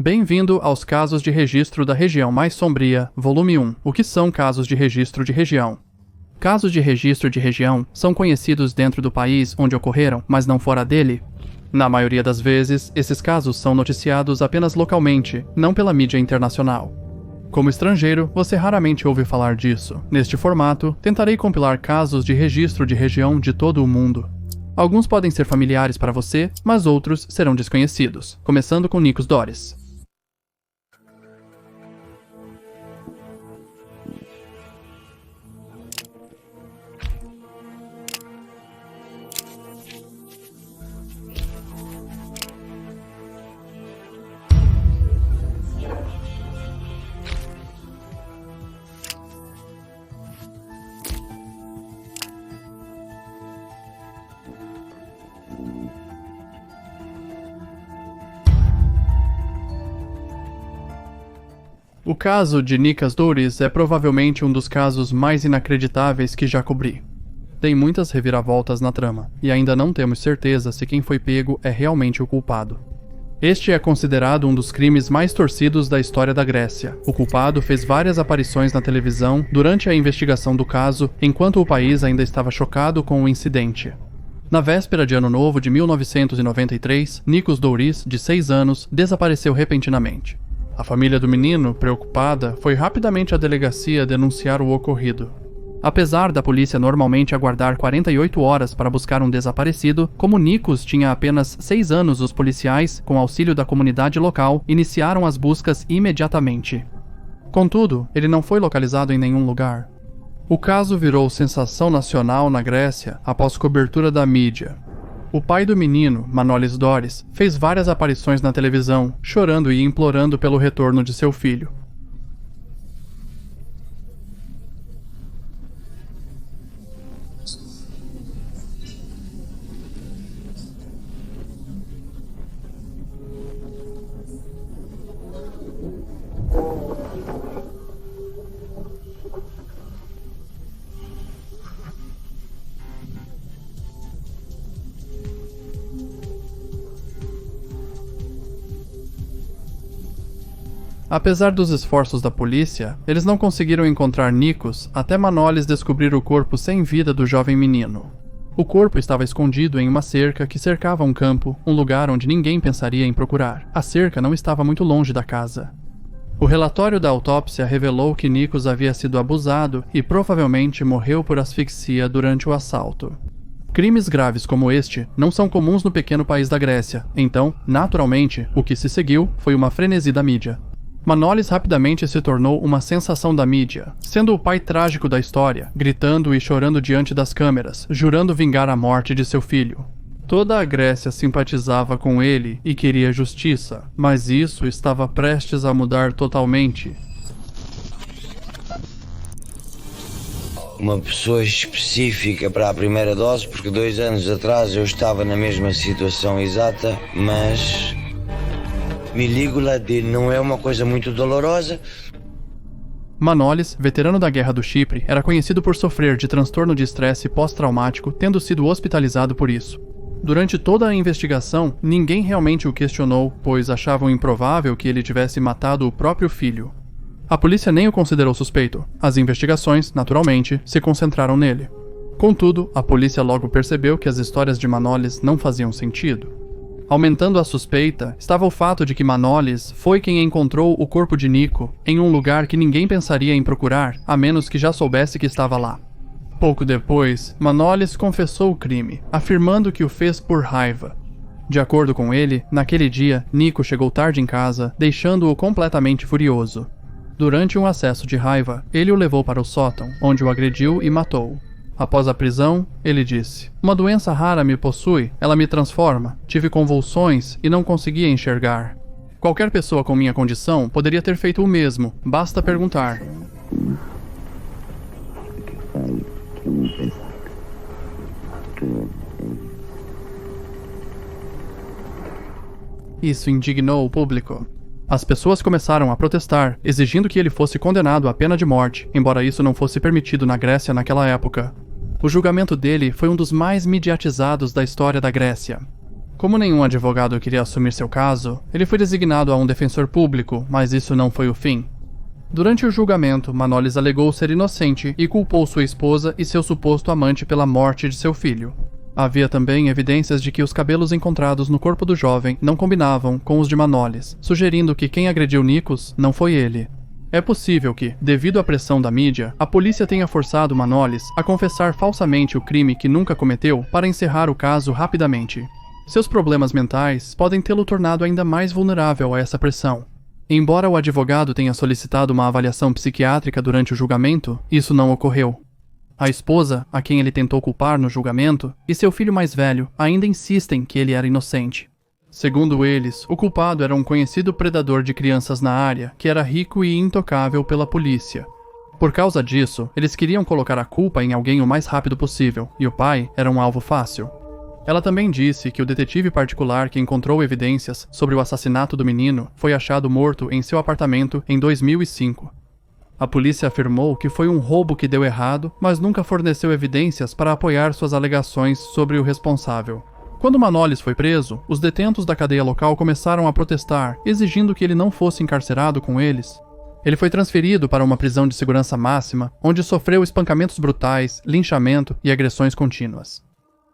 Bem-vindo aos Casos de Registro da Região Mais Sombria, Volume 1. O que são casos de registro de região? Casos de registro de região são conhecidos dentro do país onde ocorreram, mas não fora dele. Na maioria das vezes, esses casos são noticiados apenas localmente, não pela mídia internacional. Como estrangeiro, você raramente ouve falar disso. Neste formato, tentarei compilar casos de registro de região de todo o mundo. Alguns podem ser familiares para você, mas outros serão desconhecidos, começando com Nikos Doris. O caso de Nikos Doris é provavelmente um dos casos mais inacreditáveis que já cobri. Tem muitas reviravoltas na trama, e ainda não temos certeza se quem foi pego é realmente o culpado. Este é considerado um dos crimes mais torcidos da história da Grécia. O culpado fez várias aparições na televisão durante a investigação do caso, enquanto o país ainda estava chocado com o incidente. Na véspera de Ano Novo de 1993, Nikos Doris, de 6 anos, desapareceu repentinamente. A família do menino, preocupada, foi rapidamente à delegacia denunciar o ocorrido. Apesar da polícia normalmente aguardar 48 horas para buscar um desaparecido, como Nikos tinha apenas 6 anos, os policiais, com auxílio da comunidade local, iniciaram as buscas imediatamente. Contudo, ele não foi localizado em nenhum lugar. O caso virou sensação nacional na Grécia após cobertura da mídia. O pai do menino, Manolis Doris, fez várias aparições na televisão, chorando e implorando pelo retorno de seu filho. Apesar dos esforços da polícia, eles não conseguiram encontrar Nikos até Manolis descobrir o corpo sem vida do jovem menino. O corpo estava escondido em uma cerca que cercava um campo, um lugar onde ninguém pensaria em procurar. A cerca não estava muito longe da casa. O relatório da autópsia revelou que Nikos havia sido abusado e provavelmente morreu por asfixia durante o assalto. Crimes graves como este não são comuns no pequeno país da Grécia, então, naturalmente, o que se seguiu foi uma frenesi da mídia. Manolis rapidamente se tornou uma sensação da mídia, sendo o pai trágico da história, gritando e chorando diante das câmeras, jurando vingar a morte de seu filho. Toda a Grécia simpatizava com ele e queria justiça, mas isso estava prestes a mudar totalmente. Uma pessoa específica para a primeira dose, porque 2 anos atrás eu estava na mesma situação exata, mas me ligo-la de não é uma coisa muito dolorosa. Manolis, veterano da Guerra do Chipre, era conhecido por sofrer de transtorno de estresse pós-traumático, tendo sido hospitalizado por isso. Durante toda a investigação, ninguém realmente o questionou, pois achavam improvável que ele tivesse matado o próprio filho. A polícia nem o considerou suspeito. As investigações, naturalmente, se concentraram nele. Contudo, a polícia logo percebeu que as histórias de Manolis não faziam sentido. Aumentando a suspeita, estava o fato de que Manolis foi quem encontrou o corpo de Nico em um lugar que ninguém pensaria em procurar, a menos que já soubesse que estava lá. Pouco depois, Manolis confessou o crime, afirmando que o fez por raiva. De acordo com ele, naquele dia, Nico chegou tarde em casa, deixando-o completamente furioso. Durante um acesso de raiva, ele o levou para o sótão, onde o agrediu e matou. Após a prisão, ele disse: "Uma doença rara me possui, ela me transforma. Tive convulsões e não conseguia enxergar. Qualquer pessoa com minha condição poderia ter feito o mesmo, basta perguntar." Isso indignou o público. As pessoas começaram a protestar, exigindo que ele fosse condenado à pena de morte, embora isso não fosse permitido na Grécia naquela época. O julgamento dele foi um dos mais mediatizados da história da Grécia. Como nenhum advogado queria assumir seu caso, ele foi designado a um defensor público, mas isso não foi o fim. Durante o julgamento, Manolis alegou ser inocente e culpou sua esposa e seu suposto amante pela morte de seu filho. Havia também evidências de que os cabelos encontrados no corpo do jovem não combinavam com os de Manolis, sugerindo que quem agrediu Nikos não foi ele. É possível que, devido à pressão da mídia, a polícia tenha forçado Manolis a confessar falsamente o crime que nunca cometeu para encerrar o caso rapidamente. Seus problemas mentais podem tê-lo tornado ainda mais vulnerável a essa pressão. Embora o advogado tenha solicitado uma avaliação psiquiátrica durante o julgamento, isso não ocorreu. A esposa, a quem ele tentou culpar no julgamento, e seu filho mais velho ainda insistem que ele era inocente. Segundo eles, o culpado era um conhecido predador de crianças na área, que era rico e intocável pela polícia. Por causa disso, eles queriam colocar a culpa em alguém o mais rápido possível, e o pai era um alvo fácil. Ela também disse que o detetive particular que encontrou evidências sobre o assassinato do menino foi achado morto em seu apartamento em 2005. A polícia afirmou que foi um roubo que deu errado, mas nunca forneceu evidências para apoiar suas alegações sobre o responsável. Quando Manolis foi preso, os detentos da cadeia local começaram a protestar, exigindo que ele não fosse encarcerado com eles. Ele foi transferido para uma prisão de segurança máxima, onde sofreu espancamentos brutais, linchamento e agressões contínuas.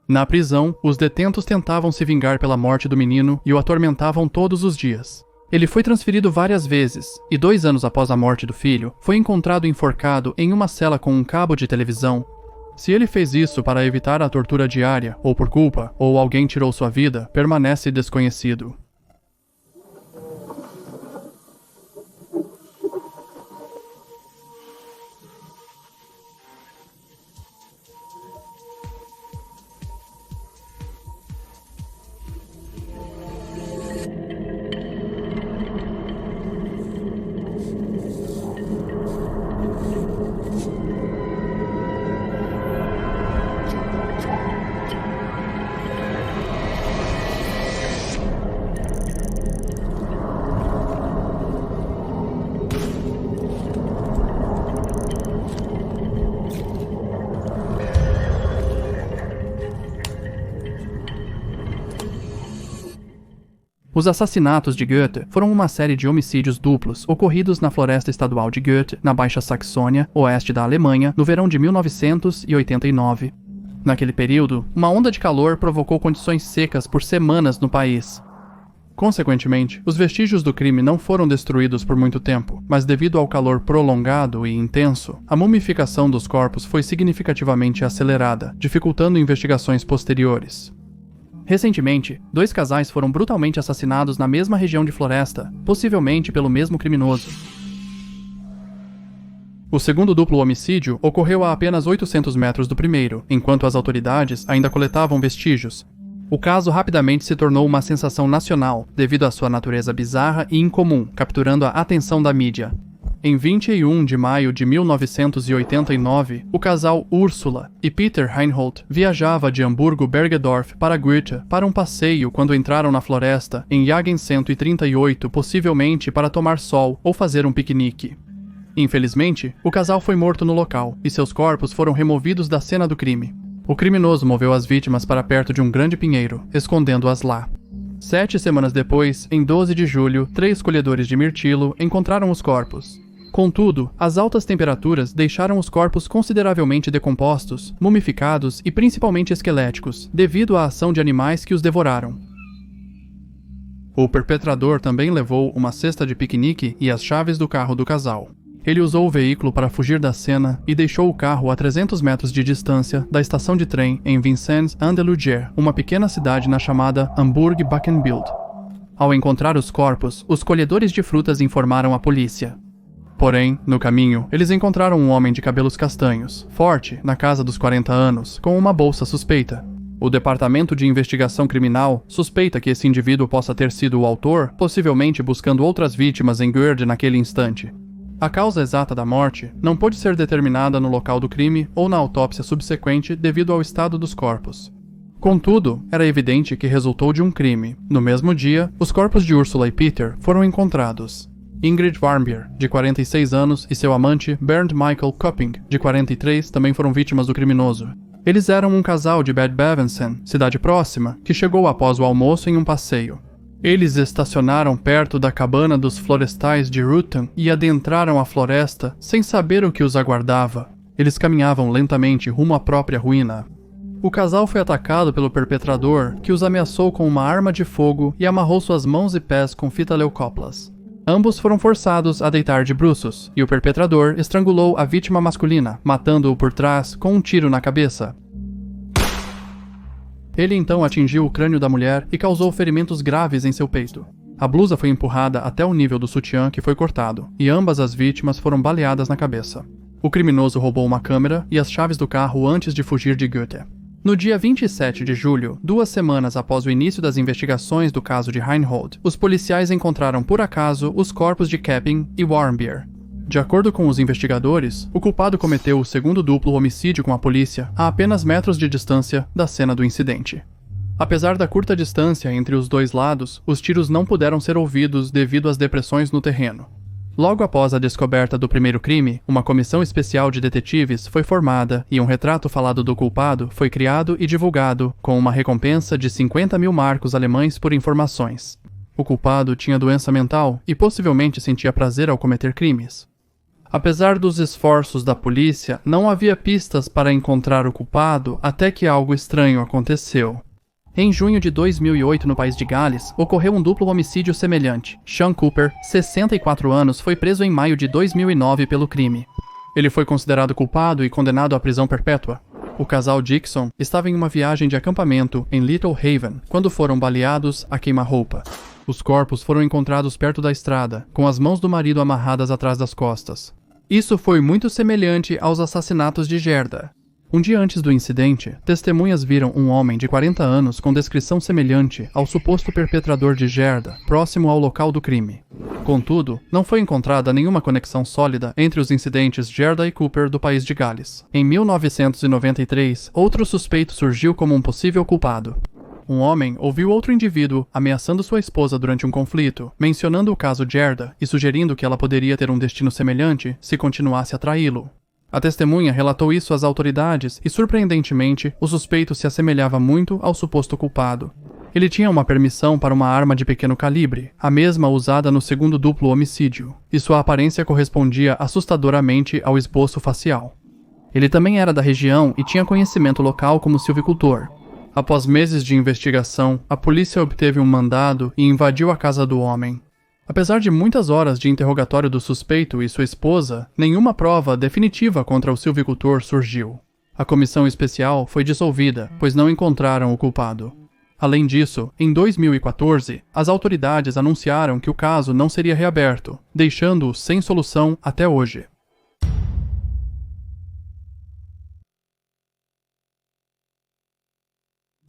Na prisão, os detentos tentavam se vingar pela morte do menino e o atormentavam todos os dias. Ele foi transferido várias vezes, e 2 anos após a morte do filho, foi encontrado enforcado em uma cela com um cabo de televisão. Se ele fez isso para evitar a tortura diária, ou por culpa, ou alguém tirou sua vida, permanece desconhecido. Os assassinatos de Goethe foram uma série de homicídios duplos ocorridos na floresta estadual de Goethe, na Baixa Saxônia, oeste da Alemanha, no verão de 1989. Naquele período, uma onda de calor provocou condições secas por semanas no país. Consequentemente, os vestígios do crime não foram destruídos por muito tempo, mas devido ao calor prolongado e intenso, a mumificação dos corpos foi significativamente acelerada, dificultando investigações posteriores. Recentemente, 2 casais foram brutalmente assassinados na mesma região de floresta, possivelmente pelo mesmo criminoso. O segundo duplo homicídio ocorreu a apenas 800 metros do primeiro, enquanto as autoridades ainda coletavam vestígios. O caso rapidamente se tornou uma sensação nacional, devido à sua natureza bizarra e incomum, capturando a atenção da mídia. Em 21 de maio de 1989, o casal Ursula e Peter Reinhold viajava de Hamburgo-Bergedorf para Goethe para um passeio quando entraram na floresta em Jagen 138, possivelmente para tomar sol ou fazer um piquenique. Infelizmente, o casal foi morto no local e seus corpos foram removidos da cena do crime. O criminoso moveu as vítimas para perto de um grande pinheiro, escondendo-as lá. 7 semanas depois, em 12 de julho, 3 colhedores de mirtilo encontraram os corpos. Contudo, as altas temperaturas deixaram os corpos consideravelmente decompostos, mumificados e principalmente esqueléticos, devido à ação de animais que os devoraram. O perpetrador também levou uma cesta de piquenique e as chaves do carro do casal. Ele usou o veículo para fugir da cena e deixou o carro a 300 metros de distância da estação de trem em Vincennes-en-Deluger, uma pequena cidade na chamada Hamburg-Backenbild. Ao encontrar os corpos, os colhedores de frutas informaram a polícia. Porém, no caminho, eles encontraram um homem de cabelos castanhos, forte, na casa dos 40 anos, com uma bolsa suspeita. O Departamento de Investigação Criminal suspeita que esse indivíduo possa ter sido o autor, possivelmente buscando outras vítimas em Goethe naquele instante. A causa exata da morte não pôde ser determinada no local do crime ou na autópsia subsequente devido ao estado dos corpos. Contudo, era evidente que resultou de um crime. No mesmo dia, os corpos de Ursula e Peter foram encontrados. Ingrid Warmbier, de 46 anos, e seu amante, Bernd Michael Köpping, de 43, também foram vítimas do criminoso. Eles eram um casal de Bad Bevensen, cidade próxima, que chegou após o almoço em um passeio. Eles estacionaram perto da cabana dos florestais de Rutan e adentraram a floresta sem saber o que os aguardava. Eles caminhavam lentamente rumo à própria ruína. O casal foi atacado pelo perpetrador, que os ameaçou com uma arma de fogo e amarrou suas mãos e pés com fita leucoplas. Ambos foram forçados a deitar de bruços, e o perpetrador estrangulou a vítima masculina, matando-o por trás com um tiro na cabeça. Ele então atingiu o crânio da mulher e causou ferimentos graves em seu peito. A blusa foi empurrada até o nível do sutiã, que foi cortado, e ambas as vítimas foram baleadas na cabeça. O criminoso roubou uma câmera e as chaves do carro antes de fugir de Goethe. No dia 27 de julho, 2 semanas após o início das investigações do caso de Reinhold, os policiais encontraram por acaso os corpos de Kepping e Warmbier. De acordo com os investigadores, o culpado cometeu o segundo duplo homicídio com a polícia a apenas metros de distância da cena do incidente. Apesar da curta distância entre os dois lados, os tiros não puderam ser ouvidos devido às depressões no terreno. Logo após a descoberta do primeiro crime, uma comissão especial de detetives foi formada e um retrato falado do culpado foi criado e divulgado, com uma recompensa de 50 mil marcos alemães por informações. O culpado tinha doença mental e possivelmente sentia prazer ao cometer crimes. Apesar dos esforços da polícia, não havia pistas para encontrar o culpado até que algo estranho aconteceu. Em junho de 2008, no país de Gales, ocorreu um duplo homicídio semelhante. Sean Cooper, 64 anos, foi preso em maio de 2009 pelo crime. Ele foi considerado culpado e condenado à prisão perpétua. O casal Dixon estava em uma viagem de acampamento em Little Haven, quando foram baleados a queima-roupa. Os corpos foram encontrados perto da estrada, com as mãos do marido amarradas atrás das costas. Isso foi muito semelhante aos assassinatos de Gerda. Um dia antes do incidente, testemunhas viram um homem de 40 anos com descrição semelhante ao suposto perpetrador de Gerda, próximo ao local do crime. Contudo, não foi encontrada nenhuma conexão sólida entre os incidentes Gerda e Cooper do país de Gales. Em 1993, outro suspeito surgiu como um possível culpado. Um homem ouviu outro indivíduo ameaçando sua esposa durante um conflito, mencionando o caso Gerda e sugerindo que ela poderia ter um destino semelhante se continuasse a traí-lo. A testemunha relatou isso às autoridades e, surpreendentemente, o suspeito se assemelhava muito ao suposto culpado. Ele tinha uma permissão para uma arma de pequeno calibre, a mesma usada no segundo duplo homicídio, e sua aparência correspondia assustadoramente ao esboço facial. Ele também era da região e tinha conhecimento local como silvicultor. Após meses de investigação, a polícia obteve um mandado e invadiu a casa do homem. Apesar de muitas horas de interrogatório do suspeito e sua esposa, nenhuma prova definitiva contra o silvicultor surgiu. A comissão especial foi dissolvida, pois não encontraram o culpado. Além disso, em 2014, as autoridades anunciaram que o caso não seria reaberto, deixando-o sem solução até hoje.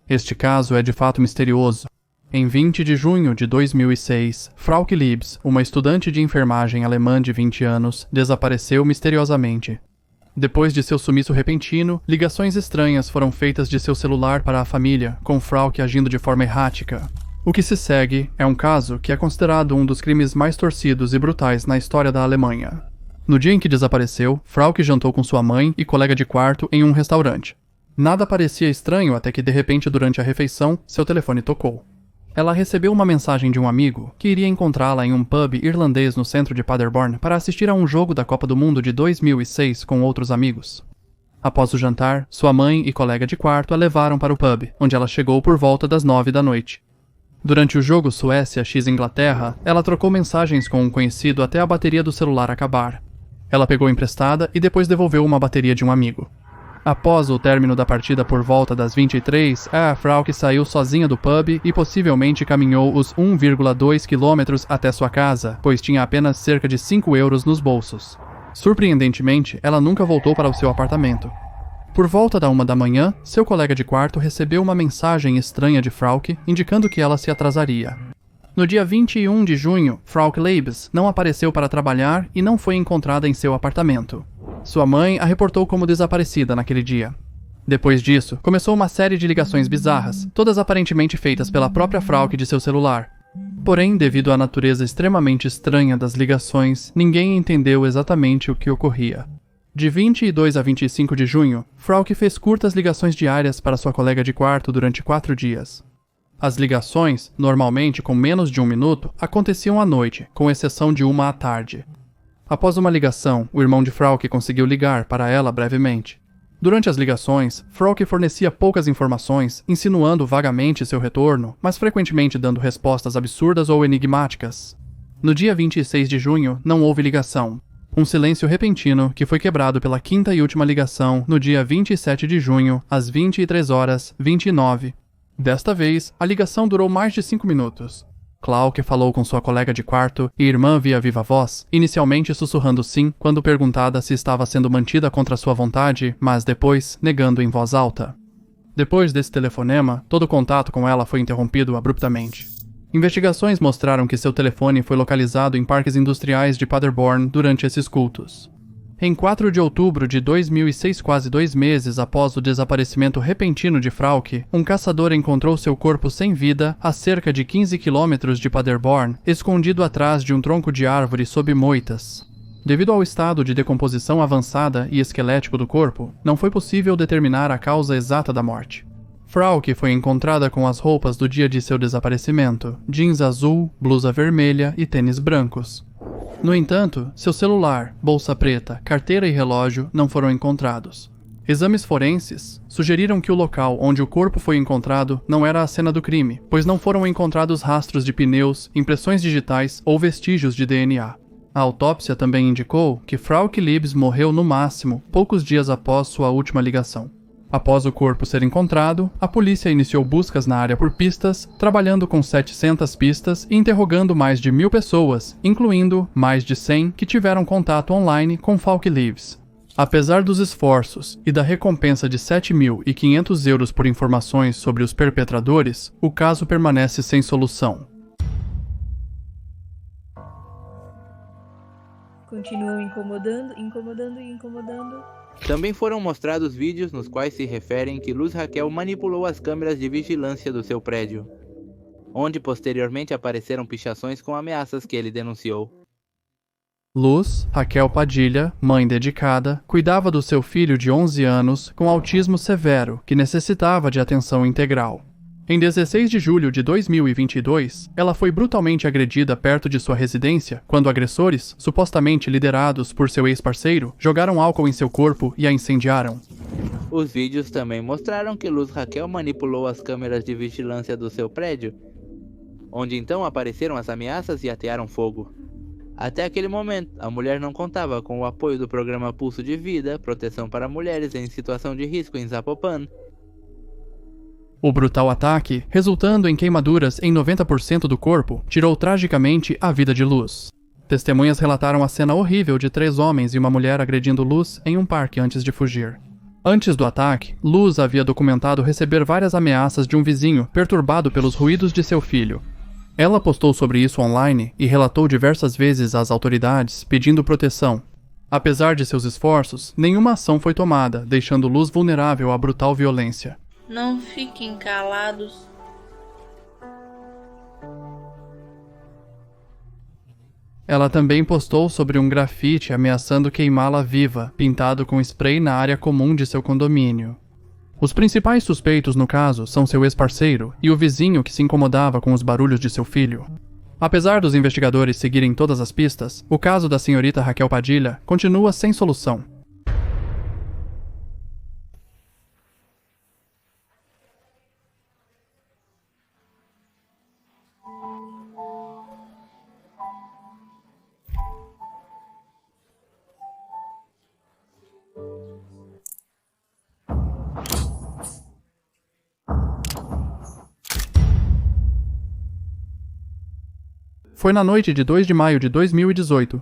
Este caso é de fato misterioso. Em 20 de junho de 2006, Frauke Liebs, uma estudante de enfermagem alemã de 20 anos, desapareceu misteriosamente. Depois de seu sumiço repentino, ligações estranhas foram feitas de seu celular para a família, com Frauke agindo de forma errática. O que se segue é um caso que é considerado um dos crimes mais torcidos e brutais na história da Alemanha. No dia em que desapareceu, Frauke jantou com sua mãe e colega de quarto em um restaurante. Nada parecia estranho até que, de repente, durante a refeição, seu telefone tocou. Ela recebeu uma mensagem de um amigo que iria encontrá-la em um pub irlandês no centro de Paderborn para assistir a um jogo da Copa do Mundo de 2006 com outros amigos. Após o jantar, sua mãe e colega de quarto a levaram para o pub, onde ela chegou por volta das 9 da noite. Durante o jogo Suécia x Inglaterra, ela trocou mensagens com um conhecido até a bateria do celular acabar. Ela pegou emprestada e depois devolveu uma bateria de um amigo. Após o término da partida por volta das 23, a Frauke saiu sozinha do pub e possivelmente caminhou os 1,2 quilômetros até sua casa, pois tinha apenas cerca de 5 euros nos bolsos. Surpreendentemente, ela nunca voltou para o seu apartamento. Por volta da 1 da manhã, seu colega de quarto recebeu uma mensagem estranha de Frauke, indicando que ela se atrasaria. No dia 21 de junho, Frauke Liebs não apareceu para trabalhar e não foi encontrada em seu apartamento. Sua mãe a reportou como desaparecida naquele dia. Depois disso, começou uma série de ligações bizarras, todas aparentemente feitas pela própria Frauke de seu celular. Porém, devido à natureza extremamente estranha das ligações, ninguém entendeu exatamente o que ocorria. De 22 a 25 de junho, Frauke fez curtas ligações diárias para sua colega de quarto durante 4 dias. As ligações, normalmente com menos de 1 minuto, aconteciam à noite, com exceção de uma à tarde. Após uma ligação, o irmão de Frauke conseguiu ligar para ela brevemente. Durante as ligações, Frauke fornecia poucas informações, insinuando vagamente seu retorno, mas frequentemente dando respostas absurdas ou enigmáticas. No dia 26 de junho, não houve ligação. Um silêncio repentino que foi quebrado pela quinta e última ligação no dia 27 de junho, às 23h29. Desta vez, a ligação durou mais de 5 minutos. Clark falou com sua colega de quarto e irmã via viva voz, inicialmente sussurrando sim quando perguntada se estava sendo mantida contra sua vontade, mas depois negando em voz alta. Depois desse telefonema, todo contato com ela foi interrompido abruptamente. Investigações mostraram que seu telefone foi localizado em parques industriais de Paderborn durante esses cultos. Em 4 de outubro de 2006, quase 2 meses após o desaparecimento repentino de Frauke, um caçador encontrou seu corpo sem vida a cerca de 15 quilômetros de Paderborn, escondido atrás de um tronco de árvore sob moitas. Devido ao estado de decomposição avançada e esquelético do corpo, não foi possível determinar a causa exata da morte. Frauke foi encontrada com as roupas do dia de seu desaparecimento, jeans azul, blusa vermelha e tênis brancos. No entanto, seu celular, bolsa preta, carteira e relógio não foram encontrados. Exames forenses sugeriram que o local onde o corpo foi encontrado não era a cena do crime, pois não foram encontrados rastros de pneus, impressões digitais ou vestígios de DNA. A autópsia também indicou que Frauke Liebs morreu no máximo poucos dias após sua última ligação. Após o corpo ser encontrado, a polícia iniciou buscas na área por pistas, trabalhando com 700 pistas e interrogando mais de 1.000 pessoas, incluindo mais de 100 que tiveram contato online com Frauke Liebs. Apesar dos esforços e da recompensa de 7.500 euros por informações sobre os perpetradores, o caso permanece sem solução. Continuam incomodando. Também foram mostrados vídeos nos quais se referem que Luz Raquel manipulou as câmeras de vigilância do seu prédio, onde posteriormente apareceram pichações com ameaças que ele denunciou. Luz Raquel Padilha, mãe dedicada, cuidava do seu filho de 11 anos com autismo severo que necessitava de atenção integral. Em 16 de julho de 2022, ela foi brutalmente agredida perto de sua residência quando agressores, supostamente liderados por seu ex-parceiro, jogaram álcool em seu corpo e a incendiaram. Os vídeos também mostraram que Luz Raquel manipulou as câmeras de vigilância do seu prédio, onde então apareceram as ameaças e atearam fogo. Até aquele momento, a mulher não contava com o apoio do programa Pulso de Vida, proteção para mulheres em situação de risco em Zapopan. O brutal ataque, resultando em queimaduras em 90% do corpo, tirou tragicamente a vida de Luz. Testemunhas relataram a cena horrível de 3 homens e uma mulher agredindo Luz em um parque antes de fugir. Antes do ataque, Luz havia documentado receber várias ameaças de um vizinho perturbado pelos ruídos de seu filho. Ela postou sobre isso online e relatou diversas vezes às autoridades pedindo proteção. Apesar de seus esforços, nenhuma ação foi tomada, deixando Luz vulnerável à brutal violência. Não fiquem calados. Ela também postou sobre um grafite ameaçando queimá-la viva, pintado com spray na área comum de seu condomínio. Os principais suspeitos no caso são seu ex-parceiro e o vizinho que se incomodava com os barulhos de seu filho. Apesar dos investigadores seguirem todas as pistas, o caso da senhorita Raquel Padilha continua sem solução. Foi na noite de 2 de maio de 2018.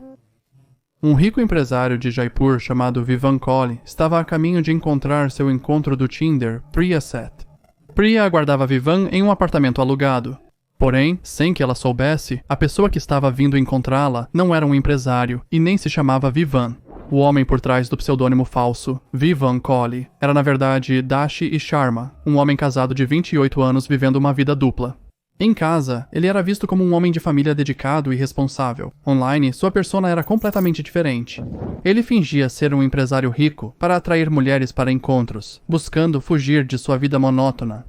Um rico empresário de Jaipur chamado Vivan Kohli estava a caminho de encontrar seu encontro do Tinder, Priya Seth. Priya aguardava Vivan em um apartamento alugado. Porém, sem que ela soubesse, a pessoa que estava vindo encontrá-la não era um empresário e nem se chamava Vivan. O homem por trás do pseudônimo falso, Vivan Kohli, era na verdade Dashi e Sharma, um homem casado de 28 anos vivendo uma vida dupla. Em casa, ele era visto como um homem de família dedicado e responsável. Online, sua persona era completamente diferente. Ele fingia ser um empresário rico para atrair mulheres para encontros, buscando fugir de sua vida monótona.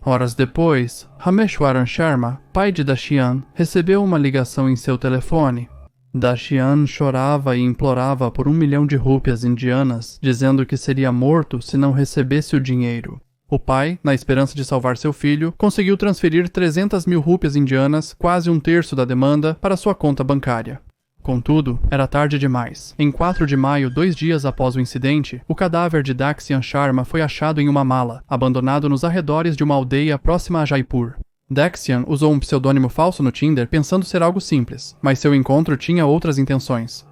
Horas depois, Rameshwaran Sharma, pai de Dashian, recebeu uma ligação em seu telefone. Dashian chorava e implorava por 1 milhão de rúpias indianas, dizendo que seria morto se não recebesse o dinheiro. O pai, na esperança de salvar seu filho, conseguiu transferir 300 mil rúpias indianas, quase 1/3 da demanda, para sua conta bancária. Contudo, era tarde demais. Em 4 de maio, 2 dias após o incidente, o cadáver de Daxian Sharma foi achado em uma mala, abandonado nos arredores de uma aldeia próxima a Jaipur. Daxian usou um pseudônimo falso no Tinder pensando ser algo simples, mas seu encontro tinha outras intenções.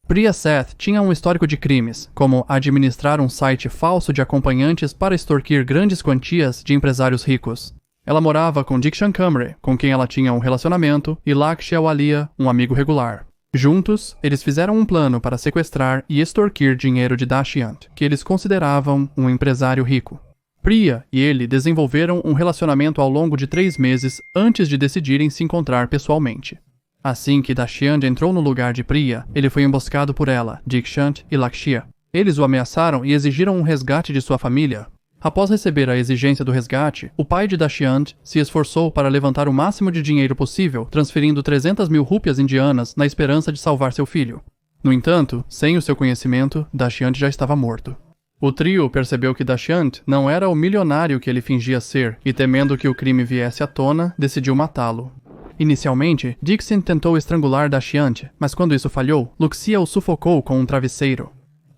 Priya Seth tinha um histórico de crimes, como administrar um site falso de acompanhantes para extorquir grandes quantias de empresários ricos. Ela morava com Dikshan Kamre, com quem ela tinha um relacionamento, e Lakshya Walia, um amigo regular. Juntos, eles fizeram um plano para sequestrar e extorquir dinheiro de Dashiant, que eles consideravam um empresário rico. Priya e ele desenvolveram um relacionamento ao longo de 3 meses antes de decidirem se encontrar pessoalmente. Assim que Dashiant entrou no lugar de Priya, ele foi emboscado por ela, Dikshant e Lakshya. Eles o ameaçaram e exigiram um resgate de sua família. Após receber a exigência do resgate, o pai de Dashiant se esforçou para levantar o máximo de dinheiro possível, transferindo 300 mil rúpias indianas na esperança de salvar seu filho. No entanto, sem o seu conhecimento, Dashiant já estava morto. O trio percebeu que Dashiant não era o milionário que ele fingia ser e, temendo que o crime viesse à tona, decidiu matá-lo. Inicialmente, Dixon tentou estrangular Dashiant, mas quando isso falhou, Luxia o sufocou com um travesseiro.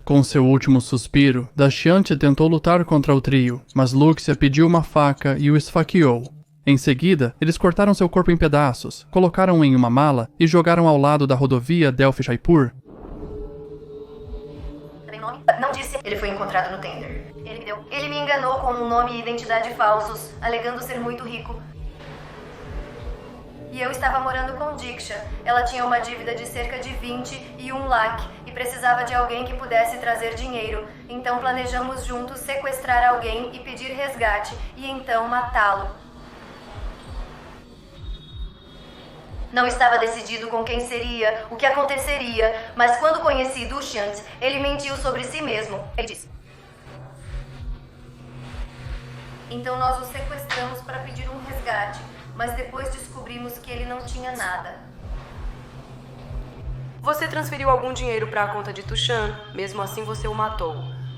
Com seu último suspiro, Dashiant tentou lutar contra o trio, mas Luxia pediu uma faca e o esfaqueou. Em seguida, eles cortaram seu corpo em pedaços, colocaram-o em uma mala e jogaram ao lado da rodovia Delphi-Jaipur. Não disse. Ele foi encontrado no tender. Ele me enganou com um nome e identidade falsos, alegando ser muito rico. E eu estava morando com Diksha. Ela tinha uma dívida de cerca de 21 lakh e precisava de alguém que pudesse trazer dinheiro. Então planejamos juntos sequestrar alguém e pedir resgate, e então matá-lo. Não estava decidido com quem seria, o que aconteceria, mas quando conheci Dushyant, ele mentiu sobre si mesmo. Ele disse: então nós o sequestramos para pedir um resgate, mas depois descobrimos que ele não tinha nada. Você transferiu algum dinheiro para a conta de Tushan, mesmo assim você o matou.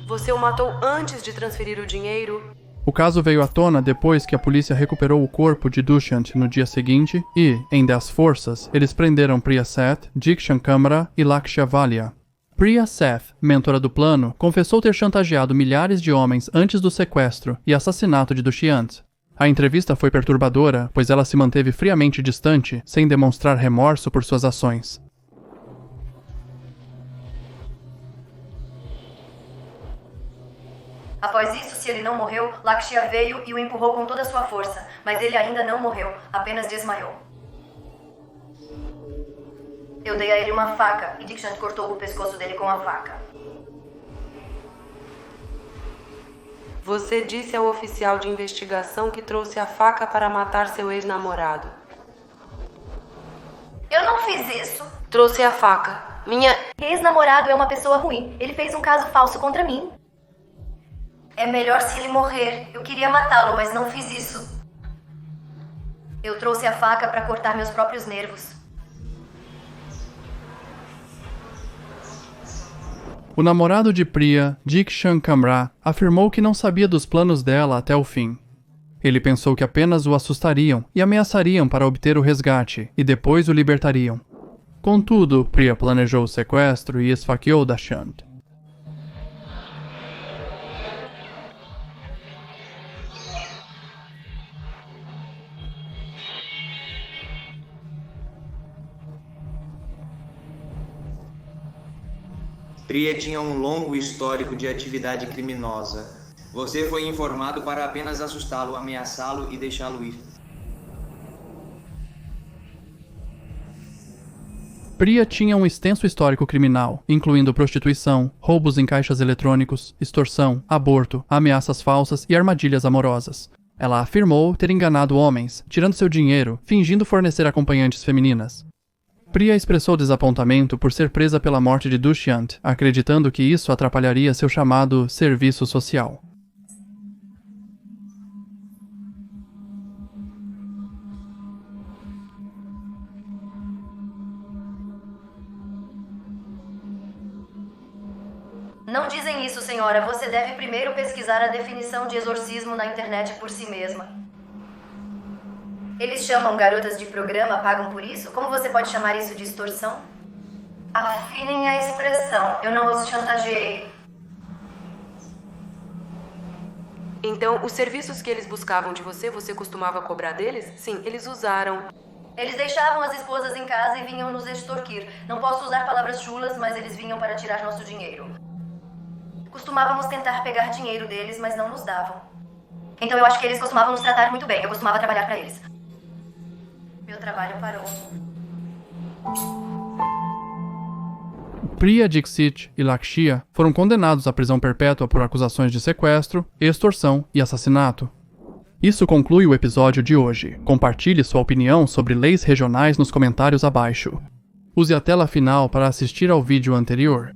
Você o matou antes de transferir o dinheiro? O caso veio à tona depois que a polícia recuperou o corpo de Dushyant no dia seguinte e, em 10 forças, eles prenderam Priya Seth, Dikshan Kamra e Lakshya Walia. Priya Seth, mentora do plano, confessou ter chantageado milhares de homens antes do sequestro e assassinato de Dushyant. A entrevista foi perturbadora, pois ela se manteve friamente distante, sem demonstrar remorso por suas ações. Após isso, se ele não morreu, Lakshya veio e o empurrou com toda a sua força, mas ele ainda não morreu, apenas desmaiou. Eu dei a ele uma faca e Dikshant cortou o pescoço dele com a faca. Você disse ao oficial de investigação que trouxe a faca para matar seu ex-namorado. Eu não fiz isso. Trouxe a faca. Minha ex-namorado é uma pessoa ruim. Ele fez um caso falso contra mim. É melhor se ele morrer. Eu queria matá-lo, mas não fiz isso. Eu trouxe a faca para cortar meus próprios nervos. O namorado de Priya, Dikshan Kamra, afirmou que não sabia dos planos dela até o fim. Ele pensou que apenas o assustariam e ameaçariam para obter o resgate, e depois o libertariam. Contudo, Priya planejou o sequestro e esfaqueou Dashiant. Priya tinha um longo histórico de atividade criminosa. Você foi informado para apenas assustá-lo, ameaçá-lo e deixá-lo ir. Priya tinha um extenso histórico criminal, incluindo prostituição, roubos em caixas eletrônicos, extorsão, aborto, ameaças falsas e armadilhas amorosas. Ela afirmou ter enganado homens, tirando seu dinheiro, fingindo fornecer acompanhantes femininas. Priya expressou desapontamento por ser presa pela morte de Dushyant, acreditando que isso atrapalharia seu chamado serviço social. Não dizem isso, senhora. Você deve primeiro pesquisar a definição de exorcismo na internet por si mesma. Eles chamam garotas de programa, pagam por isso? Como você pode chamar isso de extorsão? Afinem a expressão. Eu não os chantageei. Então, os serviços que eles buscavam de você, você costumava cobrar deles? Sim, eles usaram. Eles deixavam as esposas em casa e vinham nos extorquir. Não posso usar palavras chulas, mas eles vinham para tirar nosso dinheiro. Costumávamos tentar pegar dinheiro deles, mas não nos davam. Então eu acho que eles costumavam nos tratar muito bem. Eu costumava trabalhar para eles. Meu trabalho parou. Priya, Dixit e Lakshya foram condenados à prisão perpétua por acusações de sequestro, extorsão e assassinato. Isso conclui o episódio de hoje. Compartilhe sua opinião sobre leis regionais nos comentários abaixo. Use a tela final para assistir ao vídeo anterior.